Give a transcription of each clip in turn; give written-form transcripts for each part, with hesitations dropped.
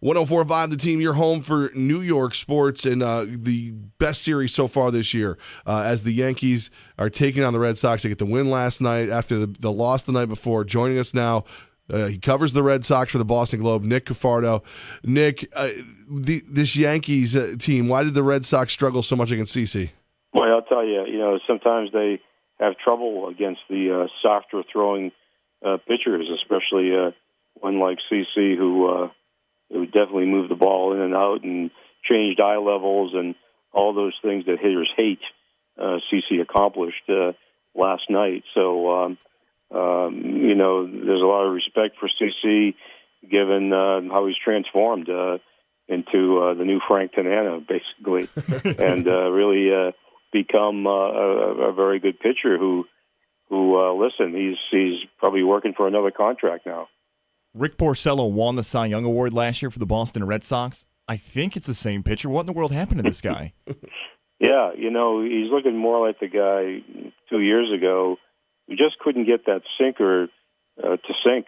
104.5 The Team, your home for New York sports and the best series so far this year as the Yankees are taking on the Red Sox. They get the win last night after the loss the night before. Joining us now, he covers the Red Sox for the Boston Globe, Nick Cafardo. Nick, this Yankees team, why did the Red Sox struggle so much against CC? Well, I'll tell you, sometimes they have trouble against the softer throwing pitchers, especially one like CC who definitely moved the ball in and out and changed eye levels and all those things that hitters hate. CC accomplished last night. So, there's a lot of respect for CC given how he's transformed into the new Frank Tanana, basically, and really become a very good pitcher who listen, he's probably working for another contract now. Rick Porcello won the Cy Young Award last year for the Boston Red Sox. I think it's the same pitcher. What in the world happened to this guy? Yeah, he's looking more like the guy 2 years ago who just couldn't get that sinker to sink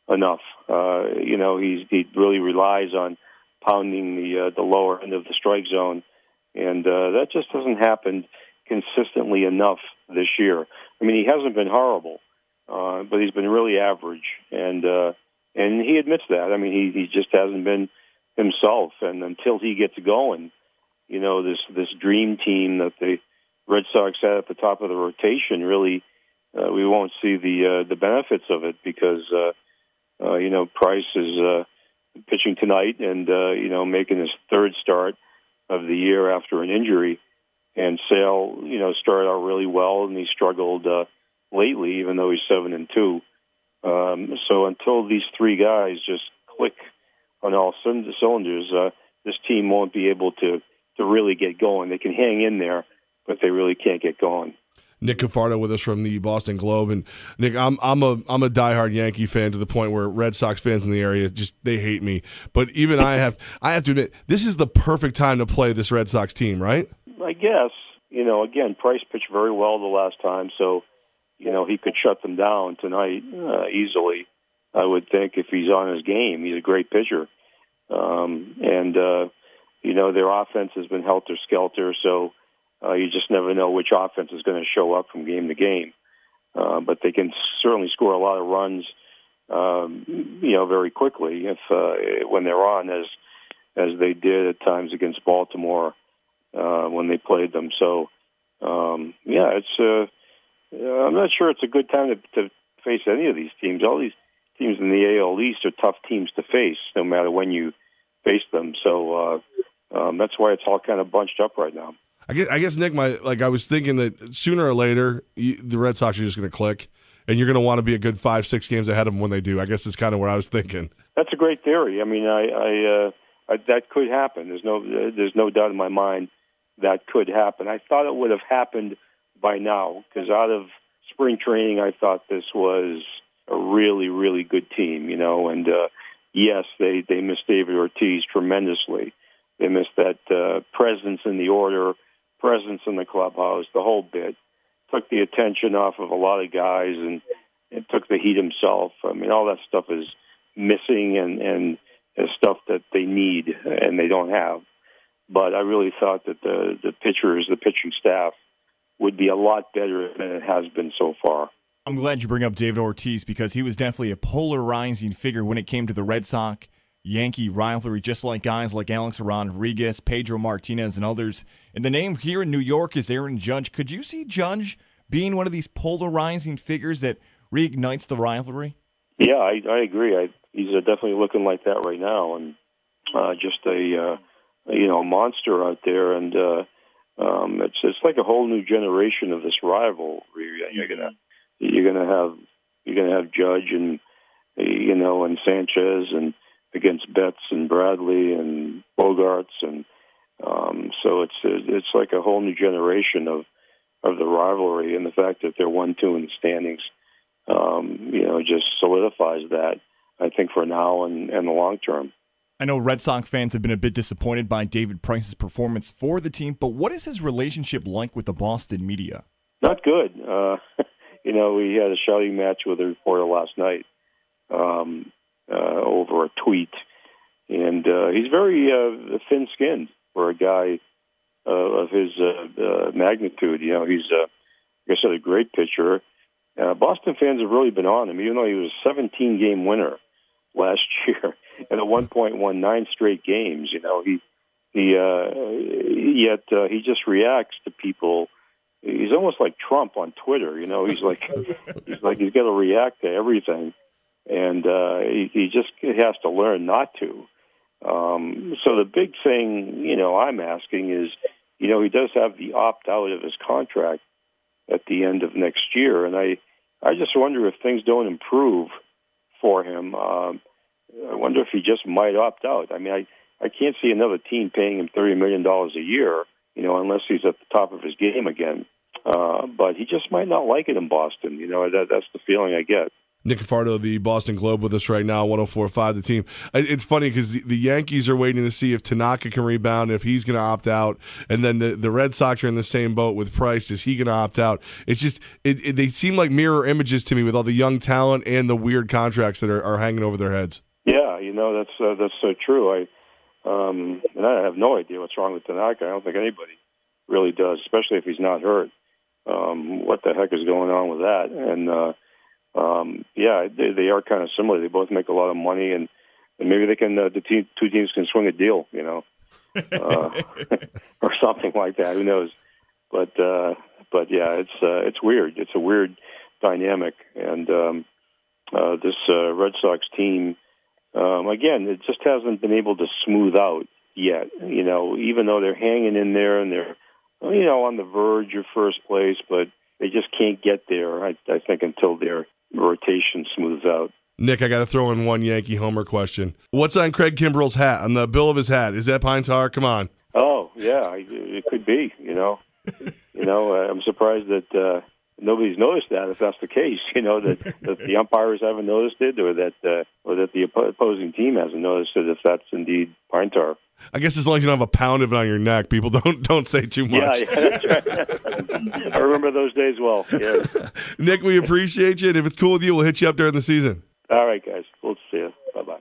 enough. He really relies on pounding the lower end of the strike zone, and that just hasn't happened consistently enough this year. I mean, he hasn't been horrible. But he's been really average, and he admits that. I mean, he just hasn't been himself, and until he gets going, this dream team that the Red Sox had at the top of the rotation, really, we won't see the benefits of it because Price is pitching tonight and making his third start of the year after an injury, and Sale started out really well, and he struggled lately, even though he's 7-2. So until these three guys just click on all cylinders, this team won't be able to really get going. They can hang in there, but they really can't get going. Nick Cafardo with us from the Boston Globe, and Nick, I'm a diehard Yankee fan to the point where Red Sox fans in the area they hate me. But even I have to admit, this is the perfect time to play this Red Sox team, right? I guess. Again, Price pitched very well the last time, so he could shut them down tonight easily, I would think, if he's on his game. He's a great pitcher. Their offense has been helter-skelter, so you just never know which offense is going to show up from game to game. But they can certainly score a lot of runs, very quickly when they're on, as they did at times against Baltimore when they played them. So, it's I'm not sure it's a good time to face any of these teams. All these teams in the AL East are tough teams to face, no matter when you face them. So that's why it's all kind of bunched up right now. I guess Nick, I was thinking that sooner or later the Red Sox are just going to click, and you're going to want to be a good 5-6 games ahead of them when they do. I guess that's kind of what I was thinking. That's a great theory. I mean, I that could happen. There's no doubt in my mind that could happen. I thought it would have happened by now, because out of spring training, I thought this was a really, really good team, and yes, they missed David Ortiz tremendously. They missed that presence in the order, presence in the clubhouse, the whole bit. Took the attention off of a lot of guys and took the heat himself. I mean, all that stuff is missing and is stuff that they need and they don't have. But I really thought that the pitching staff, would be a lot better than it has been so far. I'm glad you bring up David Ortiz because he was definitely a polarizing figure when it came to the Red Sox-Yankee rivalry, just like guys like Alex Rodriguez, Pedro Martinez, and others. And the name here in New York is Aaron Judge. Could you see Judge being one of these polarizing figures that reignites the rivalry? Yeah, I agree. He's definitely looking like that right now, and just a monster out there, and it's like a whole new generation of this rivalry. You're gonna have Judge and and Sanchez and against Betts and Bradley and Bogarts, and so it's like a whole new generation of the rivalry, and the fact that they're 1-2 in the standings, just solidifies that, I think, for now and the long term. I know Red Sox fans have been a bit disappointed by David Price's performance for the team, but what is his relationship like with the Boston media? Not good. We had a shouting match with a reporter last night over a tweet, and he's very thin-skinned for a guy of his magnitude. You know, he's, like I said, a great pitcher. Boston fans have really been on him, even though he was a 17-game winner last year and at one point won 9 straight games. You know, yet he just reacts to people. He's almost like Trump on Twitter. You know, he's like he's got to react to everything, and he just has to learn not to. So the big thing, you know, I'm asking is, you know, he does have the opt out of his contract at the end of next year, and I just wonder if things don't improve for him. I wonder if he just might opt out. I mean, I can't see another team paying him $30 million a year, you know, unless he's at the top of his game again. But he just might not like it in Boston. You know, that's the feeling I get. Nick Cafardo, the Boston Globe, with us right now, 104.5 The Team. It's funny because the Yankees are waiting to see if Tanaka can rebound, if he's going to opt out, and then the Red Sox are in the same boat with Price. Is he going to opt out? It's just they seem like mirror images to me with all the young talent and the weird contracts that are hanging over their heads. Yeah, you know, that's so true. And I have no idea what's wrong with Tanaka. I don't think anybody really does, especially if he's not hurt. What the heck is going on with that? And yeah, they are kind of similar. They both make a lot of money, and maybe they can. Two teams can swing a deal, you know, or something like that. Who knows? But yeah, it's weird. It's a weird dynamic, and this Red Sox team, again, it just hasn't been able to smooth out yet. You know, even though they're hanging in there and they're, you know, on the verge of first place, but they just can't get there. I think until their rotation smooths out. Nick, I got to throw in one Yankee homer question. What's on Craig Kimbrell's hat, on the bill of his hat? Is that pine tar? Come on. Oh, yeah, it could be, you know. I'm surprised that nobody's noticed that, if that's the case, you know, that the umpires haven't noticed it, or that the opposing team hasn't noticed it, if that's indeed pine tar. I guess as long as you don't have a pound of it on your neck, people don't say too much. Yeah, that's right. I remember those days well. Yeah. Nick, we appreciate you, and if it's cool with you, we'll hit you up during the season. All right, guys.